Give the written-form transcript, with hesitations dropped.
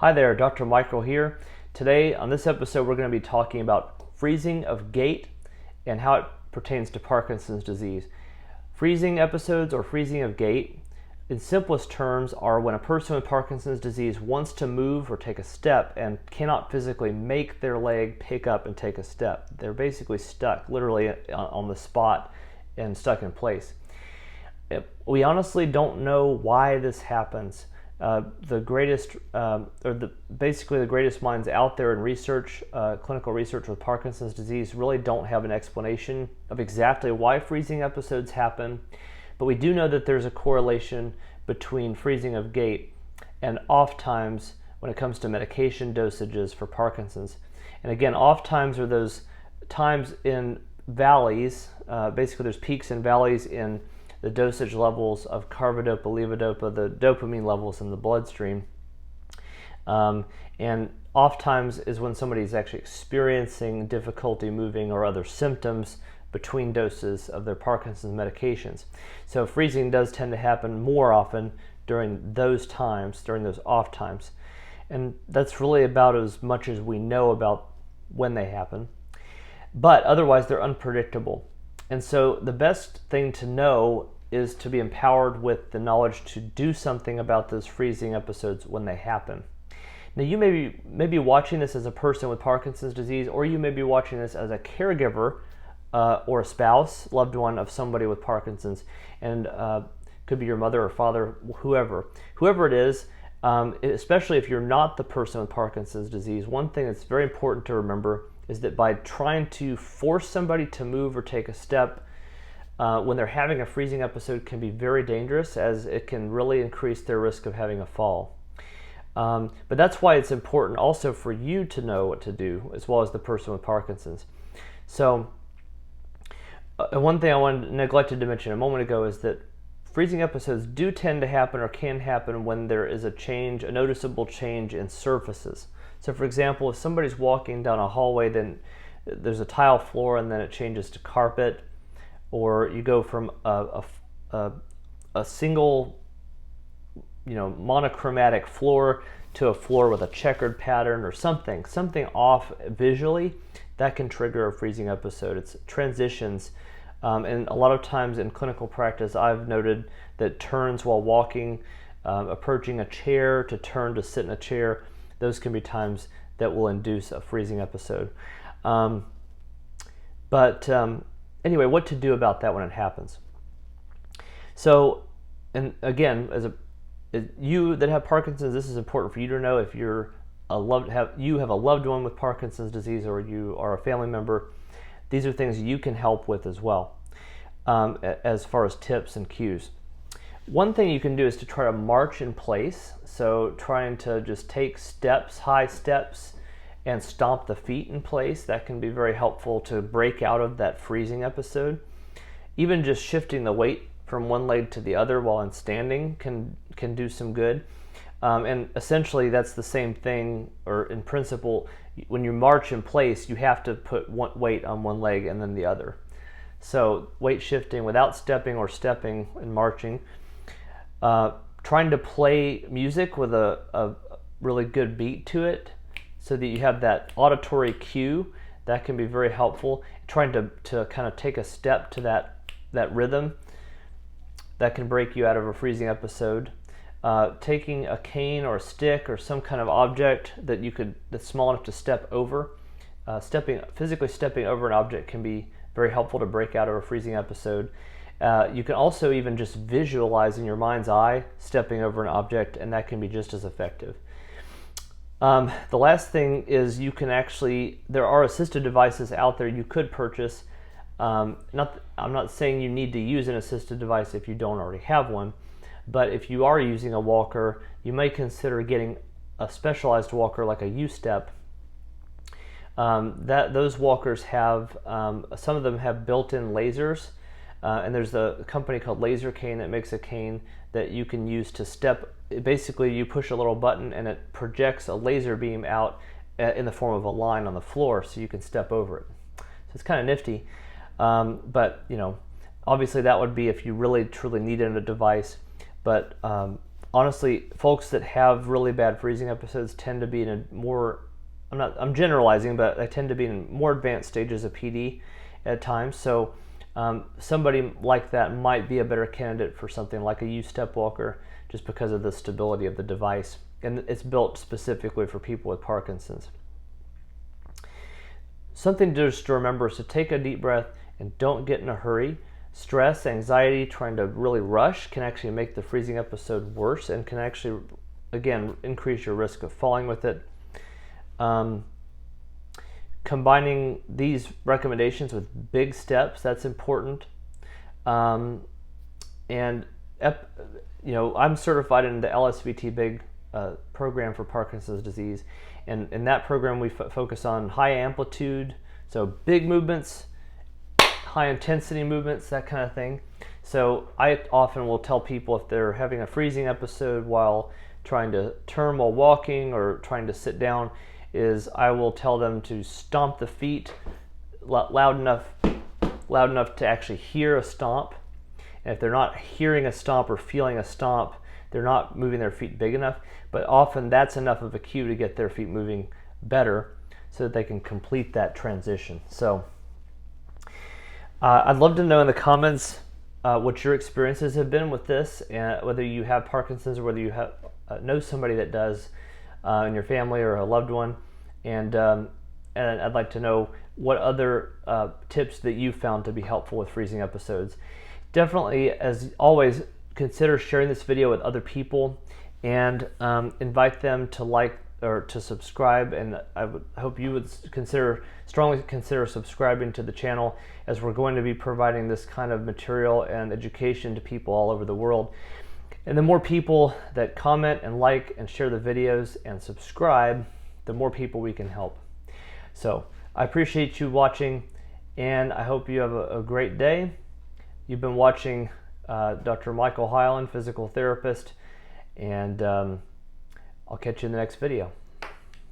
Hi there, Dr. Michael here. Today on this episode we're going to be talking about freezing of gait and how it pertains to Parkinson's disease. Freezing episodes or freezing of gait, in simplest terms, are when a person with Parkinson's disease wants to move or take a step and cannot physically make their leg pick up and take a step. They're basically stuck, literally on the spot and stuck in place. We honestly don't know why this happens. The greatest minds out there in research, clinical research with Parkinson's disease, really don't have an explanation of exactly why freezing episodes happen. But we do know that there's a correlation between freezing of gait and off times when it comes to medication dosages for Parkinson's. And again, off times are those times in valleys. Basically, there's peaks and valleys in the dosage levels of carbidopa, levodopa, the dopamine levels in the bloodstream. And oftentimes is when somebody's actually experiencing difficulty moving or other symptoms between doses of their Parkinson's medications. So freezing does tend to happen more often during those times, during those off times. And that's really about as much as we know about when they happen. But otherwise, they're unpredictable. And so the best thing to know is to be empowered with the knowledge to do something about those freezing episodes when they happen. Now, you may be watching this as a person with Parkinson's disease, or you may be watching this as a caregiver or a spouse, loved one of somebody with Parkinson's, and could be your mother or father, whoever it is. Especially if you're not the person with Parkinson's disease, one thing that's very important to remember is that by trying to force somebody to move or take a step when they're having a freezing episode can be very dangerous, as it can really increase their risk of having a fall. But that's why it's important also for you to know what to do, as well as the person with Parkinson's. So one thing I neglected to mention a moment ago is that freezing episodes do tend to happen or can happen when there is a noticeable change in surfaces. So for example, if somebody's walking down a hallway, then there's a tile floor and then it changes to carpet, or you go from a single, monochromatic floor to a floor with a checkered pattern or something off visually, that can trigger a freezing episode. It's transitions. And a lot of times in clinical practice, I've noted that turns while walking, approaching a chair to turn to sit in a chair, those can be times that will induce a freezing episode. Anyway, what to do about that when it happens? So, and again, you that have Parkinson's, this is important for you to know. If you have a loved one with Parkinson's disease, or you are a family member, these are things you can help with as well, as far as tips and cues. One thing you can do is to try to march in place. So trying to just take steps, high steps, and stomp the feet in place. That can be very helpful to break out of that freezing episode. Even just shifting the weight from one leg to the other while in standing can do some good. And essentially that's the same thing, or in principle, when you march in place, you have to put one weight on one leg and then the other. So weight shifting without stepping, or stepping and marching. Trying to play music with a really good beat to it, so that you have that auditory cue, that can be very helpful. Trying to kind of take a step to that rhythm, that can break you out of a freezing episode. Taking a cane or a stick or some kind of object that's small enough to step over. Physically stepping over an object can be very helpful to break out of a freezing episode. You can also even just visualize in your mind's eye stepping over an object, and that can be just as effective. The last thing is there are assistive devices out there you could purchase. I'm not saying you need to use an assistive device if you don't already have one, but if you are using a walker, you may consider getting a specialized walker like a U-Step. Those walkers have, some of them have built-in lasers, and there's a company called Laser Cane that makes a cane that you can use to step. Basically, you push a little button and it projects a laser beam out in the form of a line on the floor, so you can step over it. So it's kind of nifty. But obviously that would be if you really truly needed a device. But honestly, folks that have really bad freezing episodes tend to be in a more, I'm generalizing, but they tend to be in more advanced stages of PD at times. So somebody like that might be a better candidate for something like a U-step walker, just because of the stability of the device. And it's built specifically for people with Parkinson's. Something just to remember is to take a deep breath and don't get in a hurry. Stress, anxiety, trying to really rush can actually make the freezing episode worse and can actually, again, increase your risk of falling with it. Combining these recommendations with big steps, that's important. I'm certified in the LSVT Big program for Parkinson's disease, and in that program we focus on high amplitude, so big movements, high intensity movements, that kind of thing. So I often will tell people if they're having a freezing episode while trying to turn while walking or trying to sit down, is I will tell them to stomp the feet loud enough to actually hear a stomp. And if they're not hearing a stomp or feeling a stomp, they're not moving their feet big enough. But often that's enough of a cue to get their feet moving better so that they can complete that transition. So I'd love to know in the comments what your experiences have been with this, and whether you have Parkinson's or whether you have know somebody that does in your family or a loved one. And I'd like to know what other tips that you found to be helpful with freezing episodes. Definitely, as always, consider sharing this video with other people and invite them to like or to subscribe. And I would hope you would strongly consider subscribing to the channel, as we're going to be providing this kind of material and education to people all over the world. And the more people that comment and like and share the videos and subscribe, the more people we can help. So I appreciate you watching, and I hope you have a great day. You've been watching Dr. Michael Hyland, physical therapist, and I'll catch you in the next video.